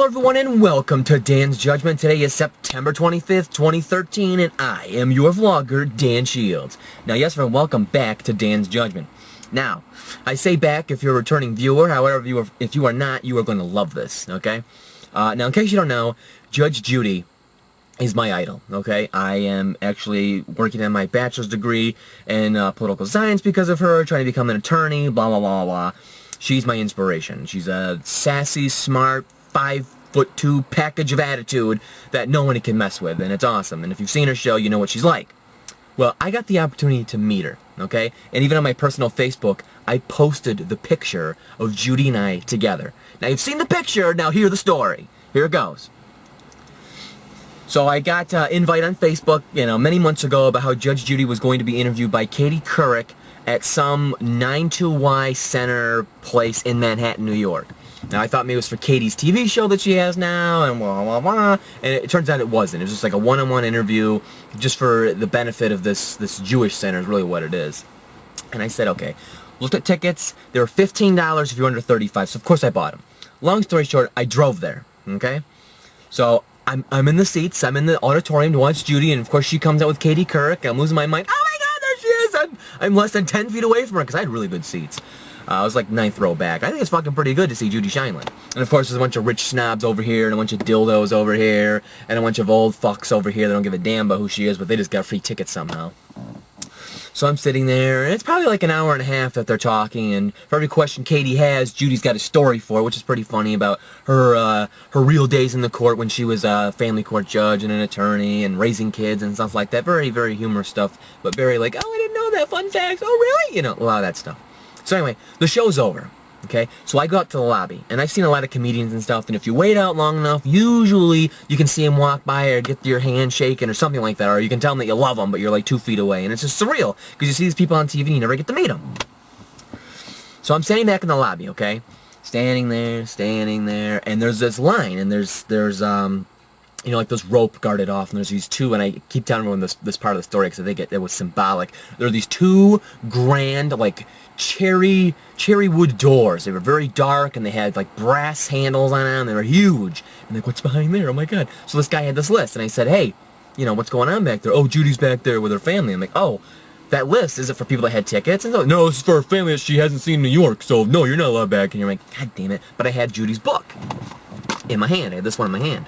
Hello everyone and welcome to Dan's Judgment. Today is September 25th, 2013 and I am your vlogger, Dan Shields. Now yes everyone, welcome back to Dan's Judgment. Now, I say back if you're a returning viewer, however, if you are not, you are going to love this, okay? Now in case you don't know, Judge Judy is my idol, okay? I am actually working on my bachelor's degree in political science because of her, trying to become an attorney, blah, blah, blah, blah. She's my inspiration. She's a sassy, smart, 5'2" package of attitude that no one can mess with, and it's awesome. And if you've seen her show, you know what she's like. Well, I got the opportunity to meet her, okay? And even on my personal Facebook, I posted the picture of Judy and I together. Now, you've seen the picture, now hear the story. Here it goes. So I got an invite on Facebook, many months ago about how Judge Judy was going to be interviewed by Katie Couric at some 92Y Center place in Manhattan, New York. Now, I thought maybe it was for Katie's TV show that she has now, and blah, blah, blah. And it turns out it wasn't. It was just like a one-on-one interview just for the benefit of this Jewish center is really what it is. And I said, okay. Looked at tickets. They were $15 if you're under 35, so of course I bought them. Long story short, I drove there, okay? So I'm in the seats. I'm in the auditorium to watch Judy, and of course she comes out with Katie Couric. I'm losing my mind. Oh my God, there she is! I'm less than 10 feet away from her because I had really good seats. I was like 9th row back. I think it's fucking pretty good to see Judith Sheindlin. And of course there's a bunch of rich snobs over here, and a bunch of dildos over here, and a bunch of old fucks over here that don't give a damn about who she is, but they just got free tickets somehow. So I'm sitting there, and it's probably like an hour and a half that they're talking, and for every question Katie has, Judy's got a story for it, which is pretty funny about her real days in the court when she was a family court judge and an attorney and raising kids and stuff like that. Very, very humorous stuff, but very like, oh, I didn't know that, fun facts, oh really? A lot of that stuff. So anyway, the show's over, okay? So I go up to the lobby, and I've seen a lot of comedians and stuff, and if you wait out long enough, usually you can see them walk by or get your hand shaken or something like that, or you can tell them that you love them, but you're like 2 feet away, and it's just surreal, because you see these people on TV and you never get to meet them. So I'm standing back in the lobby, okay? Standing there, and there's this line, and there's like those rope guarded off, and there's these two, and I keep telling everyone this part of the story because I think it was symbolic. There are these two grand, like, cherry wood doors. They were very dark, and they had like brass handles on them. They were huge. And like, what's behind there? Oh my God. So this guy had this list, and I said, hey, what's going on back there? Oh, Judy's back there with her family. I'm like, oh, that list, is it for people that had tickets? And they're like, no, this is for a family that she hasn't seen in New York, so no, you're not allowed back. And you're like, God damn it. But I had Judy's book in my hand. I had this one in my hand.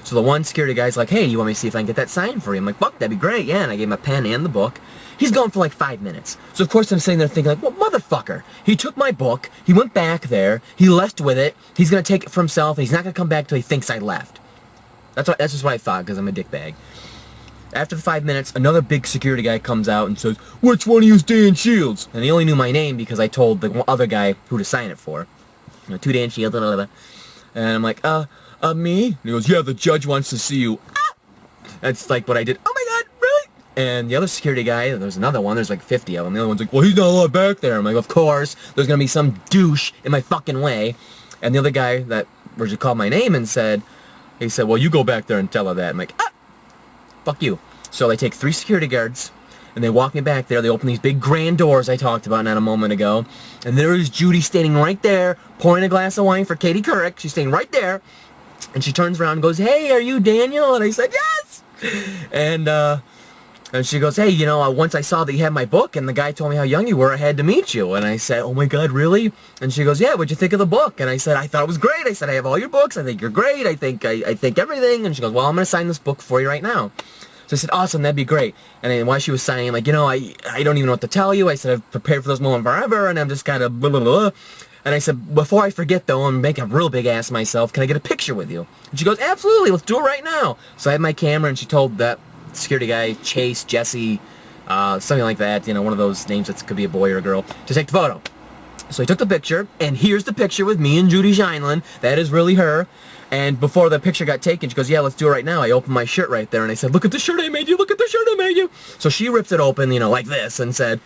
So the one security guy's like, hey, you want me to see if I can get that signed for you? I'm like, fuck, that'd be great, yeah. And I gave him a pen and the book. He's gone for like 5 minutes. So of course I'm sitting there thinking like, well, motherfucker. He took my book, he went back there, he left with it, he's gonna take it for himself, and he's not gonna come back till he thinks I left. That's just what I thought, because I'm a dickbag. After the 5 minutes, another big security guy comes out and says, which one of you is Dan Shields? And he only knew my name because I told the other guy who to sign it for. To Dan Shields, blah, blah, blah. And I'm like, me? And he goes, yeah, the judge wants to see you. Ah! That's like what I did. Oh my God, really? And the other security guy, there's another one, there's like 50 of them. The other one's like, well, he's not allowed back there. I'm like, of course, there's gonna be some douche in my fucking way. And the other guy that called my name and he said, well, you go back there and tell her that. I'm like, fuck you. So they take 3 security guards, and they walk me back there. They open these big grand doors I talked about not a moment ago. And there is Judy standing right there, pouring a glass of wine for Katie Couric. She's standing right there. And she turns around and goes, hey, are you Daniel? And I said, yes! And she goes, hey, once I saw that you had my book and the guy told me how young you were, I had to meet you. And I said, oh my God, really? And she goes, yeah, what'd you think of the book? And I said, I thought it was great. I said, I have all your books. I think you're great. I think everything. And she goes, well, I'm going to sign this book for you right now. So I said, awesome, that'd be great. And then while she was signing, I'm like, I don't even know what to tell you. I said, I've prepared for this moment forever, and I'm just kind of blah, blah, blah. And I said, before I forget, though, and make a real big ass of myself, can I get a picture with you? And she goes, absolutely, let's do it right now. So I had my camera, and she told that security guy, Chase, Jesse, something like that, one of those names that could be a boy or a girl, to take the photo. So he took the picture, and here's the picture with me and Judy Sheindlin. That is really her. And before the picture got taken, she goes, yeah, let's do it right now. I opened my shirt right there, and I said, look at the shirt I made you, look at the shirt I made you. So she ripped it open, like this, and said,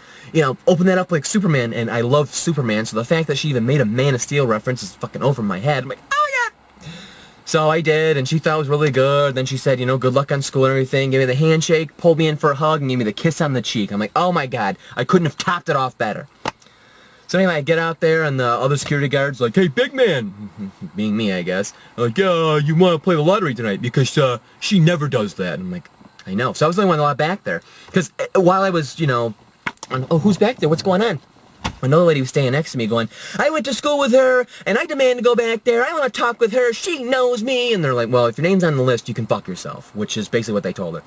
open that up like Superman, and I love Superman, so the fact that she even made a Man of Steel reference is fucking over my head. I'm like, oh my God. So I did, and she thought it was really good. Then she said, good luck on school and everything, gave me the handshake, pulled me in for a hug, and gave me the kiss on the cheek. I'm like, oh my God, I couldn't have topped it off better. So anyway, I get out there, and the other security guard's like, "Hey, big man," being me, I guess. Like, "Yeah, you want to play the lottery tonight because she never does that." And I'm like, "I know." So I was the only one back there, because while I was, you know, oh, who's back there? What's going on? Another lady was staying next to me going, "I went to school with her, and I demand to go back there. I want to talk with her. She knows me." And they're like, "Well, if your name's on the list, you can fuck yourself," which is basically what they told her.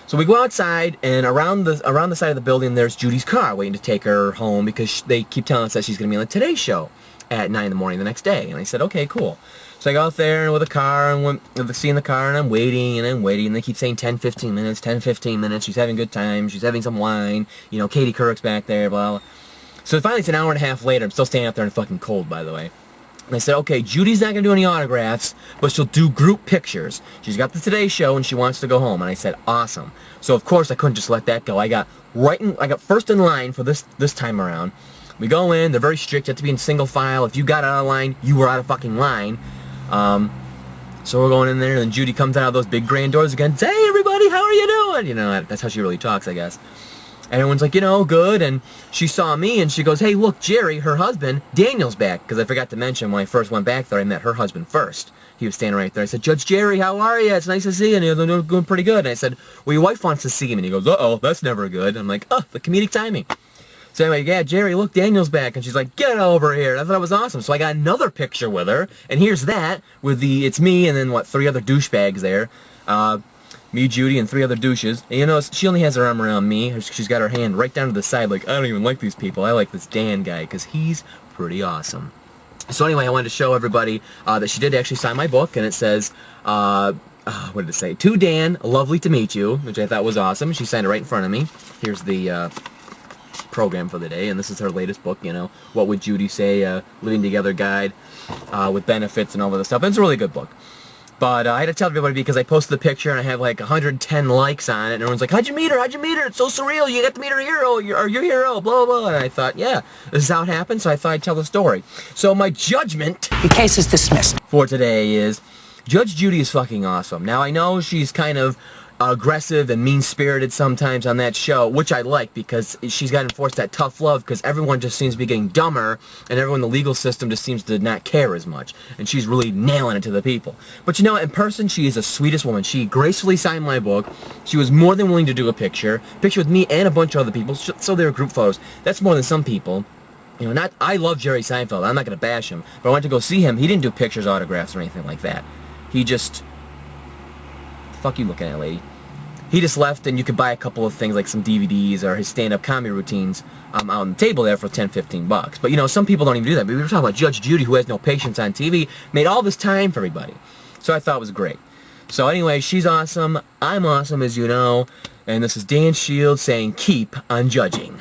So we go outside, and around the side of the building, there's Judy's car waiting to take her home, because they keep telling us that she's going to be on the Today Show at 9 in the morning the next day. And I said, "Okay, cool." So I go out there with a car, and with the in the car, and I'm waiting, and they keep saying 10, 15 minutes, 10, 15 minutes. She's having a good time. She's having some wine. You know, Katie Couric's back there, blah, blah. So finally, it's an hour and a half later. I'm still standing out there in the fucking cold, by the way. And I said, "Okay, Judy's not going to do any autographs, but she'll do group pictures. She's got the Today Show, and she wants to go home." And I said, "Awesome." So, of course, I couldn't just let that go. I got first in line for this time around. We go in. They're very strict. You have to be in single file. If you got out of line, you were out of fucking line. So we're going in there, and Judy comes out of those big grand doors again. "Hey, everybody, how are you doing?" You know, that's how she really talks, I guess. And everyone's like, "You know, good." And she saw me, and she goes, "Hey, look, Jerry, her husband, Daniel's back." Because I forgot to mention, when I first went back there, I met her husband first. He was standing right there. I said, "Judge Jerry, how are you? It's nice to see you." And he goes, "I'm doing pretty good." And I said, "Well, your wife wants to see him." And he goes, "Uh-oh, that's never good." And I'm like, "Oh, the comedic timing." So anyway, "Yeah, Jerry, look, Daniel's back." And she's like, "Get over here." I thought it was awesome. So I got another picture with her. And here's that, with it's me and then, 3 other douchebags there. Me, Judy, and 3 other douches. And you know, she only has her arm around me. She's got her hand right down to the side, like, "I don't even like these people. I like this Dan guy, because he's pretty awesome." So anyway, I wanted to show everybody that she did actually sign my book, and it says, what did it say? "To Dan, lovely to meet you," which I thought was awesome. She signed it right in front of me. Here's the program for the day, and this is her latest book, you know, "What Would Judy Say? Living Together Guide with Benefits," and all of this stuff. And it's a really good book. But I had to tell everybody, because I posted the picture, and I have like 110 likes on it, and everyone's like, "How'd you meet her? How'd you meet her? It's so surreal. You got to meet her hero, your hero, blah, blah, blah." And I thought, yeah, this is how it happened, so I thought I'd tell the story. So my judgment... The case is dismissed. ...for today is, Judge Judy is fucking awesome. Now, I know she's kind of aggressive and mean-spirited sometimes on that show, which I like, because she's got to enforce that tough love, because everyone just seems to be getting dumber, and everyone in the legal system just seems to not care as much, and she's really nailing it to the people. But you know, in person, she is the sweetest woman. She gracefully signed my book. She was more than willing to do a picture with me and a bunch of other people, so they were group photos. That's more than some people. You know, I love Jerry Seinfeld. I'm not going to bash him, but I went to go see him. He didn't do pictures, autographs, or anything like that. He just... The fuck you looking at, lady? He just left, and you could buy a couple of things like some DVDs or his stand-up comedy routines out on the table there for 10, 15 bucks. But, you know, some people don't even do that. But we were talking about Judge Judy, who has no patience on TV, made all this time for everybody. So I thought it was great. So anyway, she's awesome. I'm awesome, as you know. And this is Dan Shields saying, keep on judging.